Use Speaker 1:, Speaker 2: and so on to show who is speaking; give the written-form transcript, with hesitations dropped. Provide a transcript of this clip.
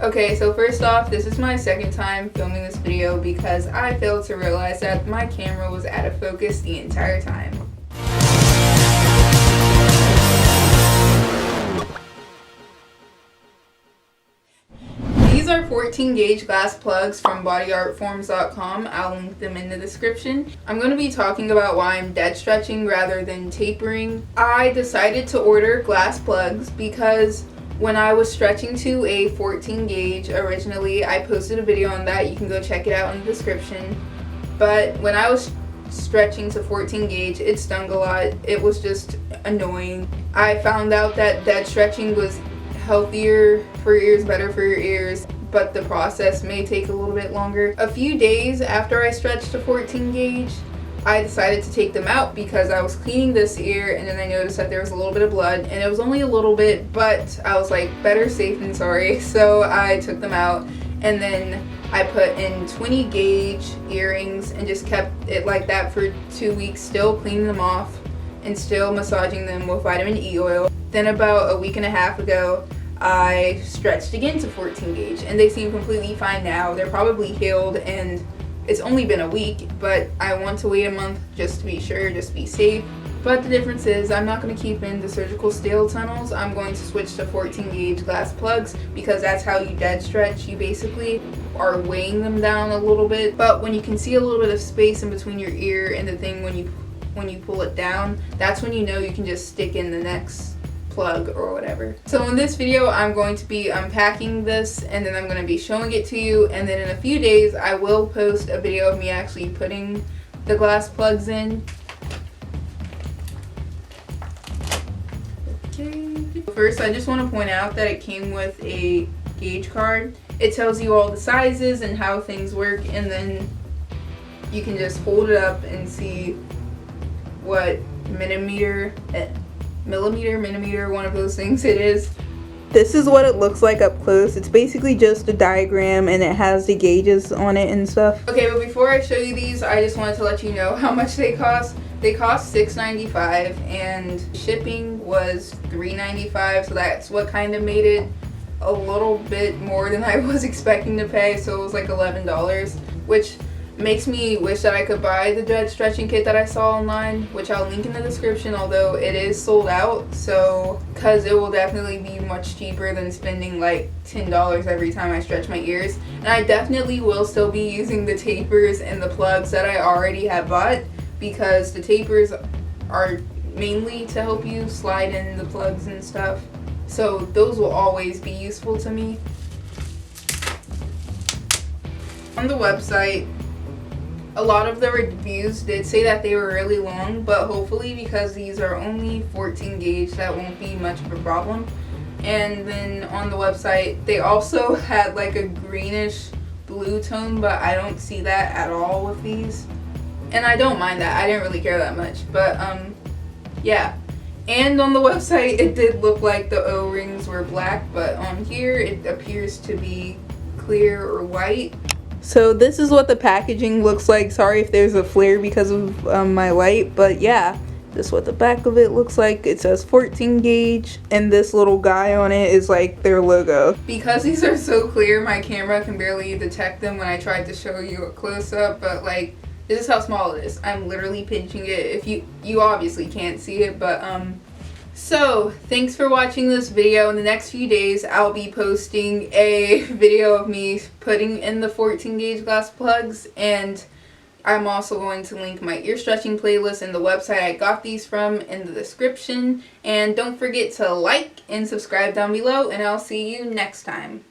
Speaker 1: Okay, so first off, this is my second time filming this video because I failed to realize that my camera was out of focus the entire time. These are 14 gauge glass plugs from bodyartforms.com. I'll link them in the description. I'm going to be talking about why I'm dead stretching rather than tapering. I decided to order glass plugs because when I was stretching to a 14 gauge originally, I posted a video on that. You can go check it out in the description. But when I was stretching to 14 gauge, it stung a lot. It was just annoying. I found out that dead stretching was healthier for your ears, better for your ears, but the process may take a little bit longer. A few days after I stretched to 14 gauge, I decided to take them out because I was cleaning this ear and then I noticed that there was a little bit of blood, and it was only a little bit, but I was like, better safe than sorry. So I took them out and then I put in 20 gauge earrings and just kept it like that for 2 weeks, still cleaning them off and still massaging them with vitamin E oil. Then about a week and a half ago, I stretched again to 14 gauge and they seem completely fine now. They're probably healed and it's only been a week, but I want to wait a month just to be sure, just to be safe. But the difference is I'm not going to keep in the surgical steel tunnels. I'm going to switch to 14 gauge glass plugs because that's how you dead stretch. You basically are weighing them down a little bit, but when you can see a little bit of space in between your ear and the thing when you pull it down, that's when you know you can just stick in the next plug or whatever. So in this video I'm going to be unpacking this and then I'm going to be showing it to you, and then in a few days I will post a video of me actually putting the glass plugs in. Okay. First, I just want to point out that it came with a gauge card. It tells you all the sizes and how things work, and then you can just hold it up and see what millimeter, one of those things it is. This is what it looks like up close. It's basically just a diagram and it has the gauges on it and stuff. Okay, but before I show you these, I just wanted to let you know how much they cost. They cost $6.95 and shipping was $3.95, so that's what kind of made it a little bit more than I was expecting to pay. So it was like $11, which makes me wish that I could buy the dead stretching kit that I saw online, which I'll link in the description, although it is sold out, so because it will definitely be much cheaper than spending like $10 every time I stretch my ears. And I definitely will still be using the tapers and the plugs that I already have bought, because the tapers are mainly to help you slide in the plugs and stuff, so those will always be useful to me. On the website, a lot of the reviews did say that they were really long, but hopefully because these are only 14 gauge, that won't be much of a problem. And then on the website, they also had like a greenish blue tone, but I don't see that at all with these. And I don't mind that. I didn't really care that much, but yeah. And on the website, it did look like the O-rings were black, but on here, it appears to be clear or white. So this is what the packaging looks like. Sorry if there's a flare because of my light, but yeah, this is what the back of it looks like. It says 14 gauge and this little guy on it is like their logo. Because these are so clear, my camera can barely detect them when I tried to show you a close-up, but like, this is how small it is. I'm literally pinching it. If you obviously can't see it, but so, thanks for watching this video. In the next few days, I'll be posting a video of me putting in the 14 gauge glass plugs, and I'm also going to link my ear stretching playlist and the website I got these from in the description. And don't forget to like and subscribe down below, and I'll see you next time.